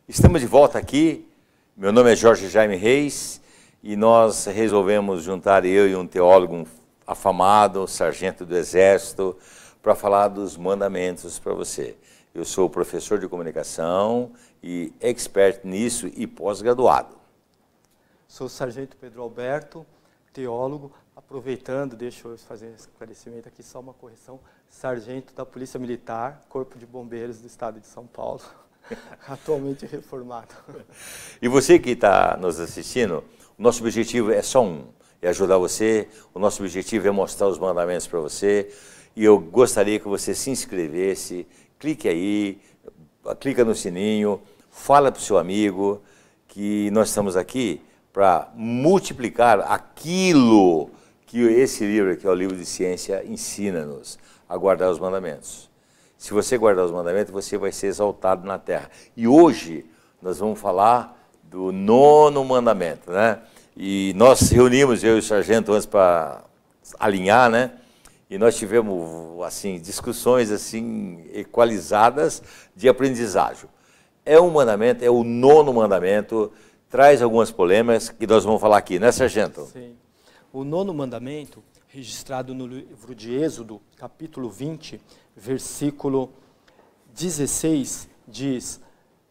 Estamos de volta aqui, meu nome é Jorge Jaime Reis e nós resolvemos juntar eu e um teólogo afamado, sargento do Exército, para falar dos mandamentos para você. Eu sou professor de comunicação e expert nisso e pós-graduado. Sou o sargento Pedro Alberto, teólogo, aproveitando, deixa eu fazer esse esclarecimento aqui, só uma correção, sargento da Polícia Militar, Corpo de Bombeiros do Estado de São Paulo. Atualmente reformado. E você que está nos assistindo, o nosso objetivo é só um, é ajudar você, o nosso objetivo é mostrar os mandamentos para você, e eu gostaria que você se inscrevesse, clique aí, clica no sininho, fala para o seu amigo que nós estamos aqui para multiplicar aquilo que esse livro aqui, o livro de ciência, ensina-nos a guardar os mandamentos. Se você guardar os mandamentos, você vai ser exaltado na terra. E hoje nós vamos falar do 9º mandamento, né? E nós reunimos, eu e o sargento, antes para alinhar, né? E nós tivemos, assim, discussões, assim, equalizadas de aprendizagem. É um mandamento, é o 9º mandamento, traz algumas polêmicas que nós vamos falar aqui, né, sargento? Sim. O 9º mandamento, registrado no livro de Êxodo, capítulo 20, versículo 16, diz: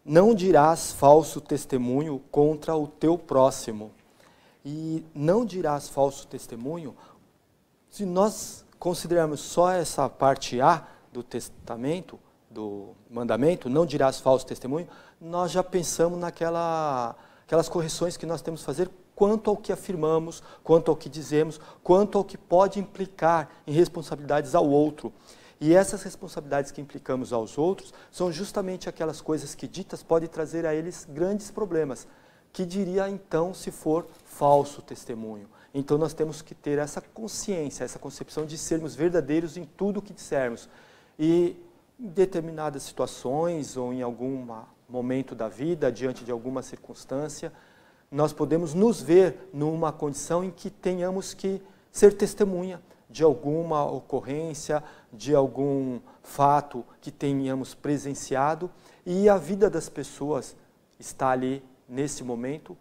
não dirás falso testemunho contra o teu próximo. E não dirás falso testemunho, se nós considerarmos só essa parte A do testamento, do mandamento, não dirás falso testemunho, nós já pensamos aquelas correções que nós temos que fazer quanto ao que afirmamos, quanto ao que dizemos, quanto ao que pode implicar em responsabilidades ao outro. E essas responsabilidades que implicamos aos outros são justamente aquelas coisas que ditas podem trazer a eles grandes problemas. Que diria então se for falso testemunho? Então nós temos que ter essa consciência, essa concepção de sermos verdadeiros em tudo o que dissermos. E em determinadas situações ou em algum momento da vida, diante de alguma circunstância, nós podemos nos ver numa condição em que tenhamos que ser testemunha de alguma ocorrência, de algum fato que tenhamos presenciado, e a vida das pessoas está ali, nesse momento,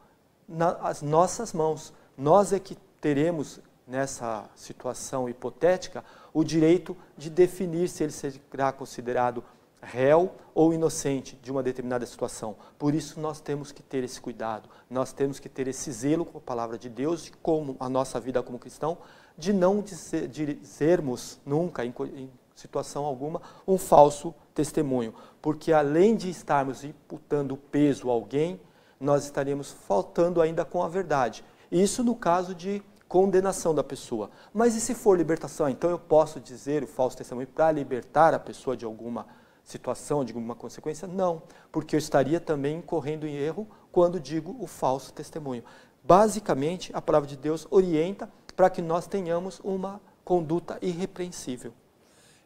nas nossas mãos. Nós é que teremos, nessa situação hipotética, o direito de definir se ele será considerado réu ou inocente de uma determinada situação. Por isso nós temos que ter esse cuidado, nós temos que ter esse zelo com a palavra de Deus e com a nossa vida como cristão, de não dizermos nunca, em situação alguma, um falso testemunho. Porque além de estarmos imputando peso a alguém, nós estaremos faltando ainda com a verdade. Isso no caso de condenação da pessoa. Mas e se for libertação? Então eu posso dizer o falso testemunho para libertar a pessoa de alguma situação, de alguma consequência? Não, porque eu estaria também incorrendo em erro quando digo o falso testemunho. Basicamente, a palavra de Deus orienta para que nós tenhamos uma conduta irrepreensível.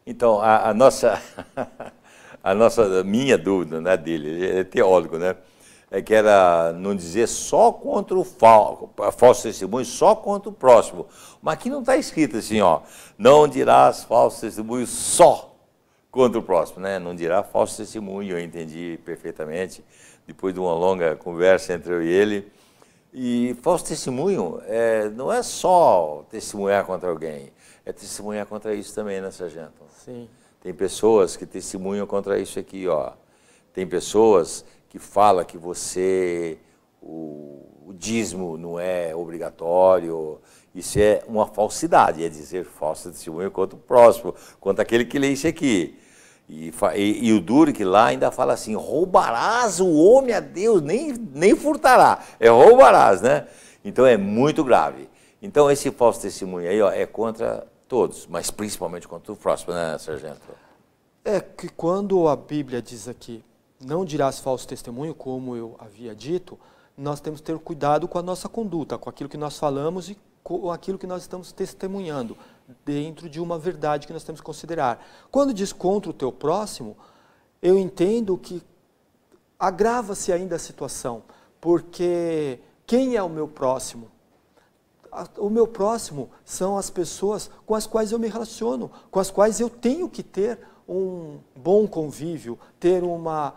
Então, minha dúvida, não é dele, ele é teólogo, né? É que era não dizer só contra o falso testemunho, só contra o próximo. Mas aqui não está escrito assim, ó, não dirás falso testemunho só contra o próximo, né? Não dirá falso testemunho, eu entendi perfeitamente, depois de uma longa conversa entre eu e ele. E falso testemunho não é só testemunhar contra alguém, é testemunhar contra isso também, né, sargento? Sim. Tem pessoas que testemunham contra isso aqui, ó. Tem pessoas que falam que o dízimo não é obrigatório. Isso é uma falsidade, é dizer falso testemunho contra o próximo, contra aquele que lê isso aqui. E o duro que lá ainda fala assim, roubarás o homem a Deus, nem furtará, é roubarás, né? Então é muito grave. Então esse falso testemunho aí, ó, é contra todos, mas principalmente contra o próximo, né, sargento? É que quando a Bíblia diz aqui, não dirás falso testemunho, como eu havia dito, nós temos que ter cuidado com a nossa conduta, com aquilo que nós falamos e com aquilo que nós estamos testemunhando, dentro de uma verdade que nós temos que considerar. Quando diz contra o teu próximo, eu entendo que agrava-se ainda a situação, porque quem é o meu próximo? O meu próximo são as pessoas com as quais eu me relaciono, com as quais eu tenho que ter um bom convívio, ter uma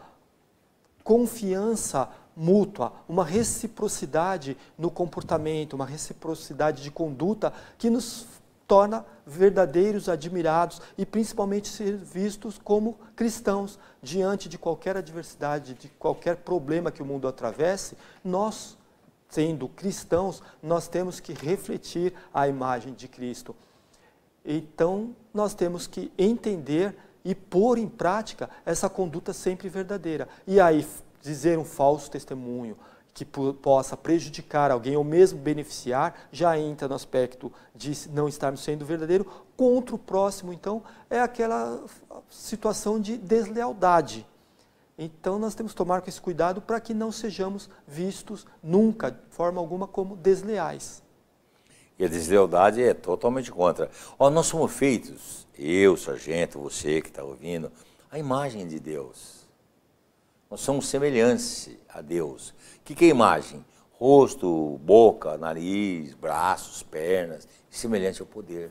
confiança mútua, uma reciprocidade no comportamento, uma reciprocidade de conduta que nos torna verdadeiros, admirados e principalmente ser vistos como cristãos diante de qualquer adversidade, de qualquer problema que o mundo atravesse. Nós, sendo cristãos, nós temos que refletir a imagem de Cristo. Então, nós temos que entender e pôr em prática essa conduta sempre verdadeira. E aí, dizer um falso testemunho que possa prejudicar alguém ou mesmo beneficiar, já entra no aspecto de não estarmos sendo verdadeiro. Contra o próximo, então, é aquela situação de deslealdade. Então, nós temos que tomar com esse cuidado para que não sejamos vistos nunca, de forma alguma, como desleais. E a deslealdade é totalmente contra. Ó, nós somos feitos, eu, sargento, você que está ouvindo, a imagem de Deus. Nós somos semelhantes a Deus. O que é imagem? Rosto, boca, nariz, braços, pernas, semelhante ao poder.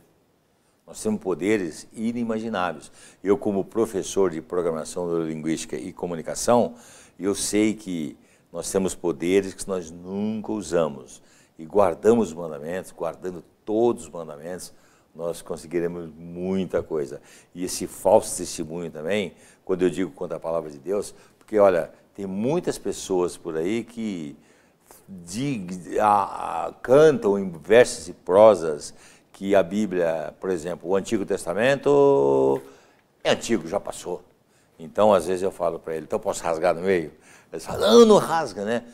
Nós temos poderes inimagináveis. Eu, como professor de programação neurolinguística e comunicação, eu sei que nós temos poderes que nós nunca usamos. E guardamos os mandamentos, guardando todos os mandamentos, nós conseguiremos muita coisa. E esse falso testemunho também, quando eu digo contra a palavra de Deus, porque, olha, tem muitas pessoas por aí que cantam em versos e prosas que a Bíblia, por exemplo, o Antigo Testamento é antigo, já passou. Então, às vezes eu falo para ele, então posso rasgar no meio? Eles falam, não, não rasga, né?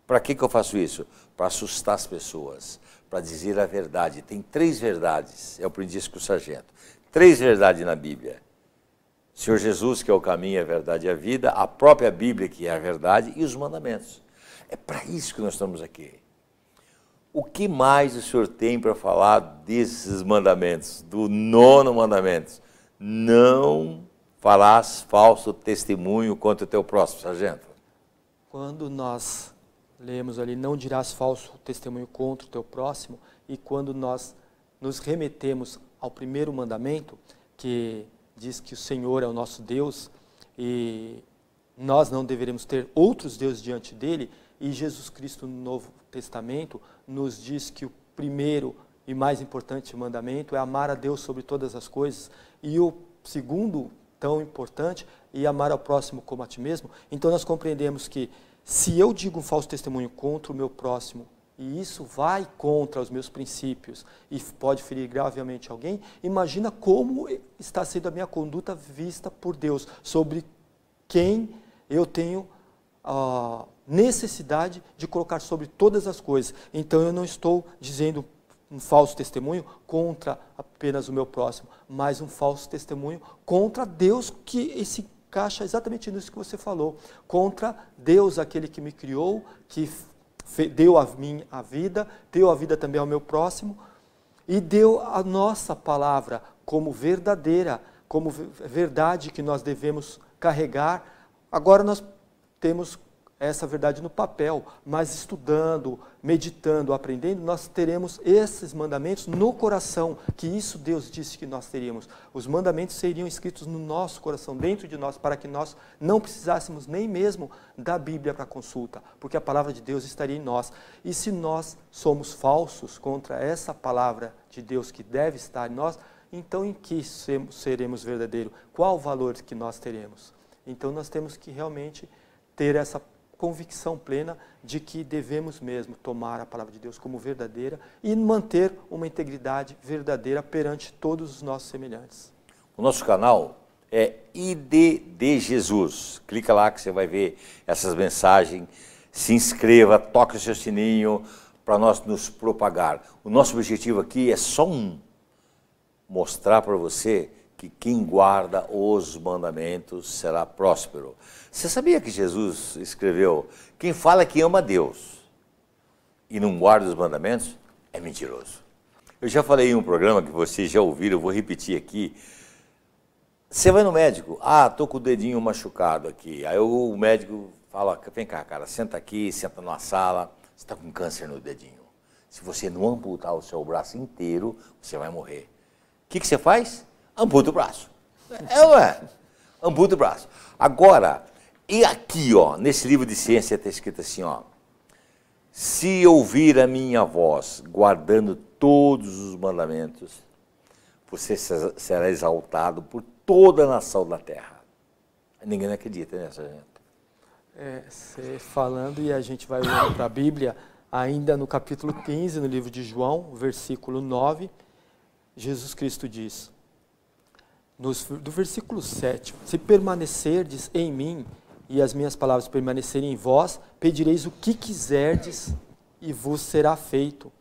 Para que eu faço isso? Para assustar as pessoas, para dizer a verdade. Tem 3 verdades, eu aprendi isso com o sargento. 3 verdades na Bíblia. O Senhor Jesus, que é o caminho, a verdade e a vida, a própria Bíblia, que é a verdade, e os mandamentos. É para isso que nós estamos aqui. O que mais o Senhor tem para falar desses mandamentos, do 9º mandamento? Não farás falso testemunho contra o teu próximo, sargento. Quando nós lemos ali, não dirás falso testemunho contra o teu próximo, e quando nós nos remetemos ao 1º mandamento, que diz que o Senhor é o nosso Deus, e nós não deveremos ter outros deuses diante dele, e Jesus Cristo no Novo Testamento nos diz que o primeiro e mais importante mandamento é amar a Deus sobre todas as coisas, e o segundo, tão importante, é amar ao próximo como a ti mesmo. Então nós compreendemos que se eu digo um falso testemunho contra o meu próximo, e isso vai contra os meus princípios e pode ferir gravemente alguém, imagina como está sendo a minha conduta vista por Deus, sobre quem eu tenho necessidade de colocar sobre todas as coisas. Então eu não estou dizendo um falso testemunho contra apenas o meu próximo, mas um falso testemunho contra Deus, que se encaixa exatamente nisso que você falou, contra Deus, aquele que me criou, que deu a mim a vida, deu a vida também ao meu próximo, e deu a nossa palavra como verdadeira, como verdade que nós devemos carregar. Agora nós temos essa verdade no papel, mas estudando, meditando, aprendendo, nós teremos esses mandamentos no coração, que isso Deus disse que nós teríamos. Os mandamentos seriam escritos no nosso coração, dentro de nós, para que nós não precisássemos nem mesmo da Bíblia para consulta, porque a palavra de Deus estaria em nós. E se nós somos falsos contra essa palavra de Deus que deve estar em nós, então em que seremos verdadeiros? Qual o valor que nós teremos? Então nós temos que realmente ter essa convicção plena de que devemos mesmo tomar a palavra de Deus como verdadeira e manter uma integridade verdadeira perante todos os nossos semelhantes. O nosso canal é ID de Jesus. Clica lá que você vai ver essas mensagens. Se inscreva, toque o seu sininho para nós nos propagar. O nosso objetivo aqui é só mostrar para você que quem guarda os mandamentos será próspero. Você sabia que Jesus escreveu, quem fala que ama Deus e não guarda os mandamentos é mentiroso. Eu já falei em um programa que vocês já ouviram, eu vou repetir aqui. Você vai no médico, estou com o dedinho machucado aqui. Aí o médico fala, vem cá, cara, senta aqui, senta numa sala, você está com câncer no dedinho. Se você não amputar o seu braço inteiro, você vai morrer. O que você faz? Amputa o braço. É ou não é? Amputa o braço. Agora, E aqui, ó, nesse livro de ciência está escrito assim, ó. Se ouvir a minha voz, guardando todos os mandamentos, você será exaltado por toda a nação da terra. Ninguém acredita nessa gente. Você falando, e a gente vai olhando para a Bíblia, ainda no capítulo 15, no livro de João, versículo 9, Jesus Cristo diz, do versículo 7, se permanecerdes em mim e as minhas palavras permanecerem em vós, pedireis o que quiserdes e vos será feito.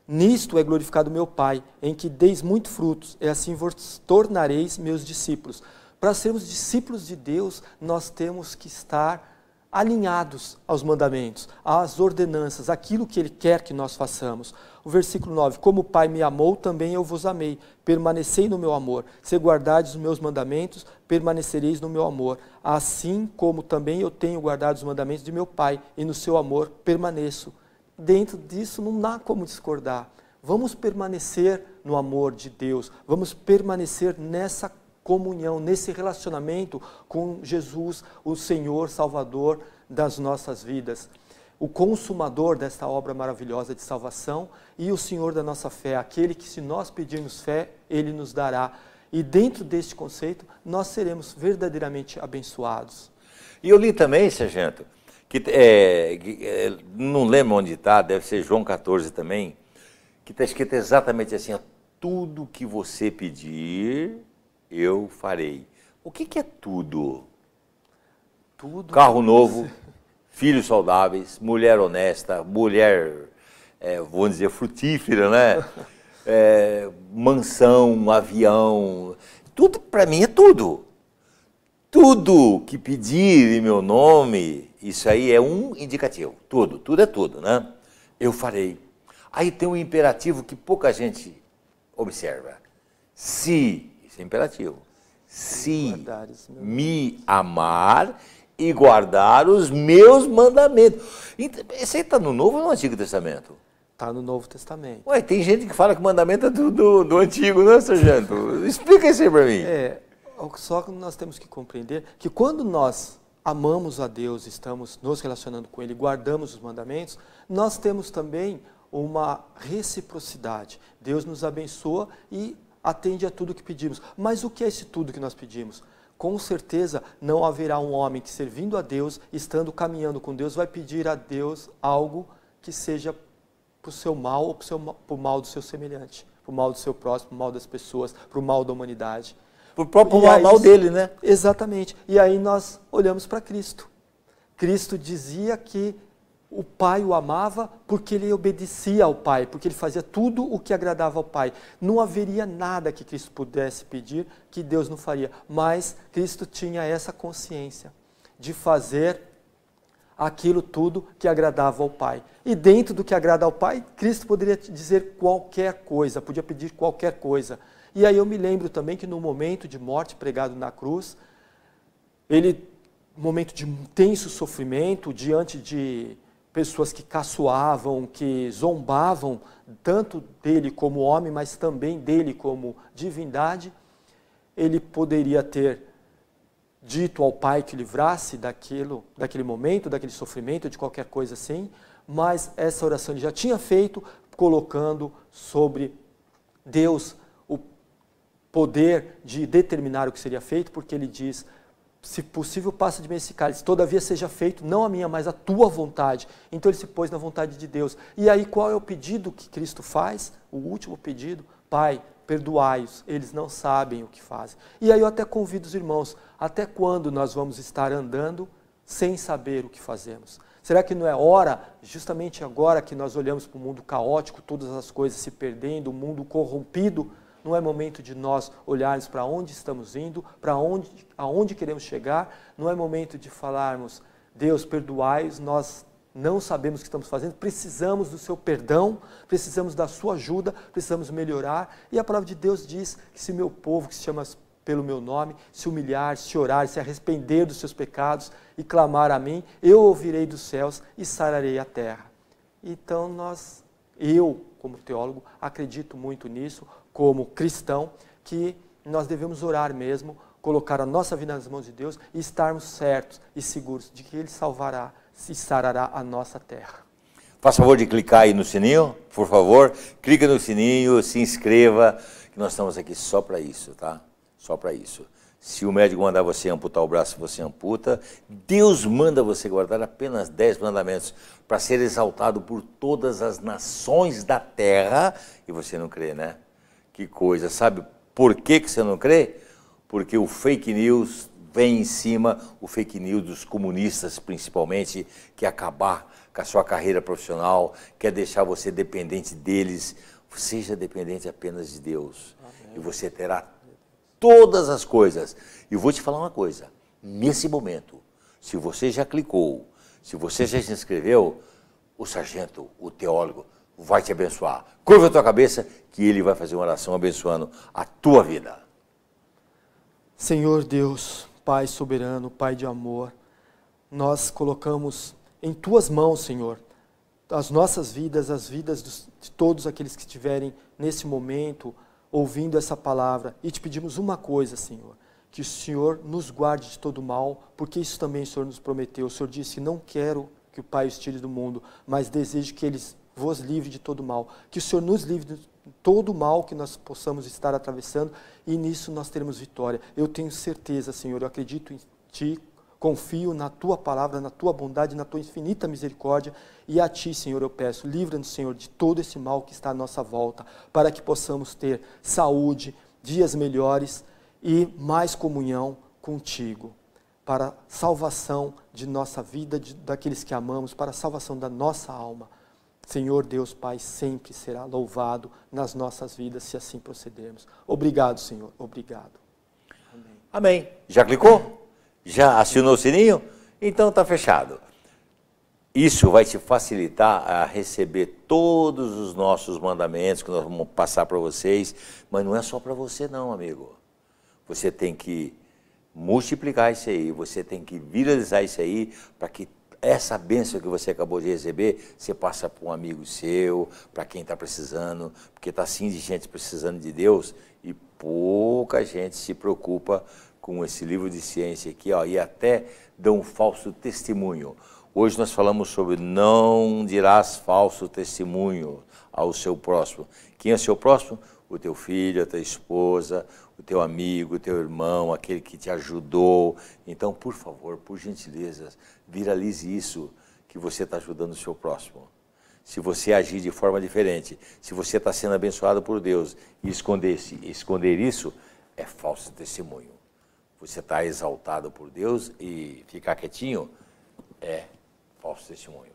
Nisto é glorificado meu Pai, em que deis muito frutos, e assim vos tornareis meus discípulos. Para sermos discípulos de Deus, nós temos que estar alinhados aos mandamentos, às ordenanças, aquilo que Ele quer que nós façamos. O versículo 9, como o Pai me amou, também eu vos amei, permanecei no meu amor. Se guardardes os meus mandamentos, permanecereis no meu amor. Assim como também eu tenho guardado os mandamentos de meu Pai, e no seu amor permaneço. Dentro disso não há como discordar. Vamos permanecer no amor de Deus, vamos permanecer nessa comunhão, nesse relacionamento com Jesus, o Senhor Salvador das nossas vidas, o consumador desta obra maravilhosa de salvação e o Senhor da nossa fé, aquele que se nós pedirmos fé, Ele nos dará. E dentro deste conceito, nós seremos verdadeiramente abençoados. E eu li também, sargento, não lembro onde está, deve ser João 14 também, que está escrito exatamente assim, ó, tudo que você pedir, eu farei. O que é tudo? Tudo. Carro novo, filhos saudáveis, mulher honesta, mulher, vamos dizer, frutífera, né? Mansão, avião, tudo para mim é tudo. Tudo que pedir em meu nome, isso aí é um indicativo. Tudo é tudo, né? Eu farei. Aí tem um imperativo que pouca gente observa. Se, isso é imperativo, se me amar e guardar os meus mandamentos. Esse aí está no Novo ou no Antigo Testamento? Está no Novo Testamento. Ué, tem gente que fala que o mandamento é do Antigo, né, sargento? Explica isso aí para mim. Só que nós temos que compreender que quando nós amamos a Deus, estamos nos relacionando com Ele, guardamos os mandamentos, nós temos também uma reciprocidade. Deus nos abençoa e atende a tudo que pedimos. Mas o que é esse tudo que nós pedimos? Com certeza não haverá um homem que, servindo a Deus, estando caminhando com Deus, vai pedir a Deus algo que seja para o seu mal ou para o mal do seu semelhante, para o mal do seu próximo, para o mal das pessoas, para o mal da humanidade. Para o próprio mal dele, né? Exatamente. E aí nós olhamos para Cristo. Cristo dizia que o Pai o amava porque ele obedecia ao Pai, porque ele fazia tudo o que agradava ao Pai. Não haveria nada que Cristo pudesse pedir que Deus não faria, mas Cristo tinha essa consciência de fazer aquilo tudo que agradava ao Pai. E dentro do que agrada ao Pai, Cristo poderia dizer qualquer coisa, podia pedir qualquer coisa. E aí eu me lembro também que no momento de morte pregado na cruz, momento de intenso sofrimento, diante de pessoas que caçoavam, que zombavam, tanto dele como homem, mas também dele como divindade, ele poderia ter dito ao Pai que livrasse daquele momento, daquele sofrimento, de qualquer coisa assim, mas essa oração ele já tinha feito, colocando sobre Deus o poder de determinar o que seria feito, porque ele diz, se possível passa de mim esse cálice, todavia seja feito, não a minha, mas a tua vontade. Então ele se pôs na vontade de Deus. E aí qual é o pedido que Cristo faz? O último pedido, Pai, perdoai-os, eles não sabem o que fazem. E aí eu até convido os irmãos, até quando nós vamos estar andando sem saber o que fazemos? Será que não é hora, justamente agora que nós olhamos para o mundo caótico, todas as coisas se perdendo, o mundo corrompido, não é momento de nós olharmos para onde estamos indo, aonde queremos chegar, não é momento de falarmos, Deus, perdoai-os, nós não sabemos o que estamos fazendo, precisamos do seu perdão, precisamos da sua ajuda, precisamos melhorar. E a palavra de Deus diz que se meu povo, que se chama pelo meu nome, se humilhar, se orar, se arrepender dos seus pecados e clamar a mim, eu ouvirei dos céus e sararei a terra. Então eu, como teólogo, acredito muito nisso, como cristão, que nós devemos orar mesmo colocar a nossa vida nas mãos de Deus e estarmos certos e seguros de que Ele salvará e sarará a nossa terra. Faça favor de clicar aí no sininho, por favor. Clica no sininho, se inscreva, que nós estamos aqui só para isso, tá? Só para isso. Se o médico mandar você amputar o braço, você amputa. Deus manda você guardar apenas 10 mandamentos para ser exaltado por todas as nações da terra. E você não crê, né? Que coisa. Sabe por que você não crê? Porque o fake news vem em cima, o fake news dos comunistas principalmente, que acabar com a sua carreira profissional, quer deixar você dependente deles. Seja dependente apenas de Deus. Amém. E você terá todas as coisas. E vou te falar uma coisa, nesse momento, se você já clicou, se você já se inscreveu, o sargento, o teólogo, vai te abençoar. Curva a tua cabeça, que ele vai fazer uma oração abençoando a tua vida. Senhor Deus, Pai soberano, Pai de amor, nós colocamos em tuas mãos, Senhor, as nossas vidas, as vidas de todos aqueles que estiverem nesse momento ouvindo essa palavra, e te pedimos uma coisa, Senhor, que o Senhor nos guarde de todo mal, porque isso também o Senhor nos prometeu. O Senhor disse: não quero que o Pai os tire do mundo, mas desejo que eles vos livre de todo mal. Que o Senhor nos livre de todo mal que nós possamos estar atravessando, e nisso nós teremos vitória. Eu tenho certeza, Senhor, eu acredito em Ti, confio na Tua palavra, na Tua bondade, na Tua infinita misericórdia, e a Ti, Senhor, eu peço, livra-nos, Senhor, de todo esse mal que está à nossa volta, para que possamos ter saúde, dias melhores e mais comunhão contigo, para a salvação de nossa vida, daqueles que amamos, para a salvação da nossa alma. Senhor Deus Pai, sempre será louvado nas nossas vidas, se assim procedermos. Obrigado, Senhor, obrigado. Amém. Amém. Já clicou? Já acionou o sininho? Então está fechado. Isso vai te facilitar a receber todos os nossos mandamentos que nós vamos passar para vocês, mas não é só para você não, amigo. Você tem que multiplicar isso aí, você tem que viralizar isso aí, para que essa bênção que você acabou de receber, você passa para um amigo seu, para quem está precisando, porque está assim de gente precisando de Deus, e pouca gente se preocupa com esse livro de ciência aqui, ó, e até dão um falso testemunho. Hoje nós falamos sobre não dirás falso testemunho ao seu próximo. Quem é seu próximo? O teu filho, a tua esposa, o teu amigo, o teu irmão, aquele que te ajudou. Então, por favor, por gentileza, viralize isso, que você está ajudando o seu próximo. Se você agir de forma diferente, se você está sendo abençoado por Deus e esconder isso, é falso testemunho. Você está exaltado por Deus e ficar quietinho é falso testemunho.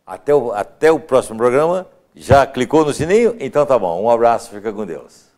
Até o próximo programa. Já clicou no sininho? Então tá bom. Um abraço, fica com Deus.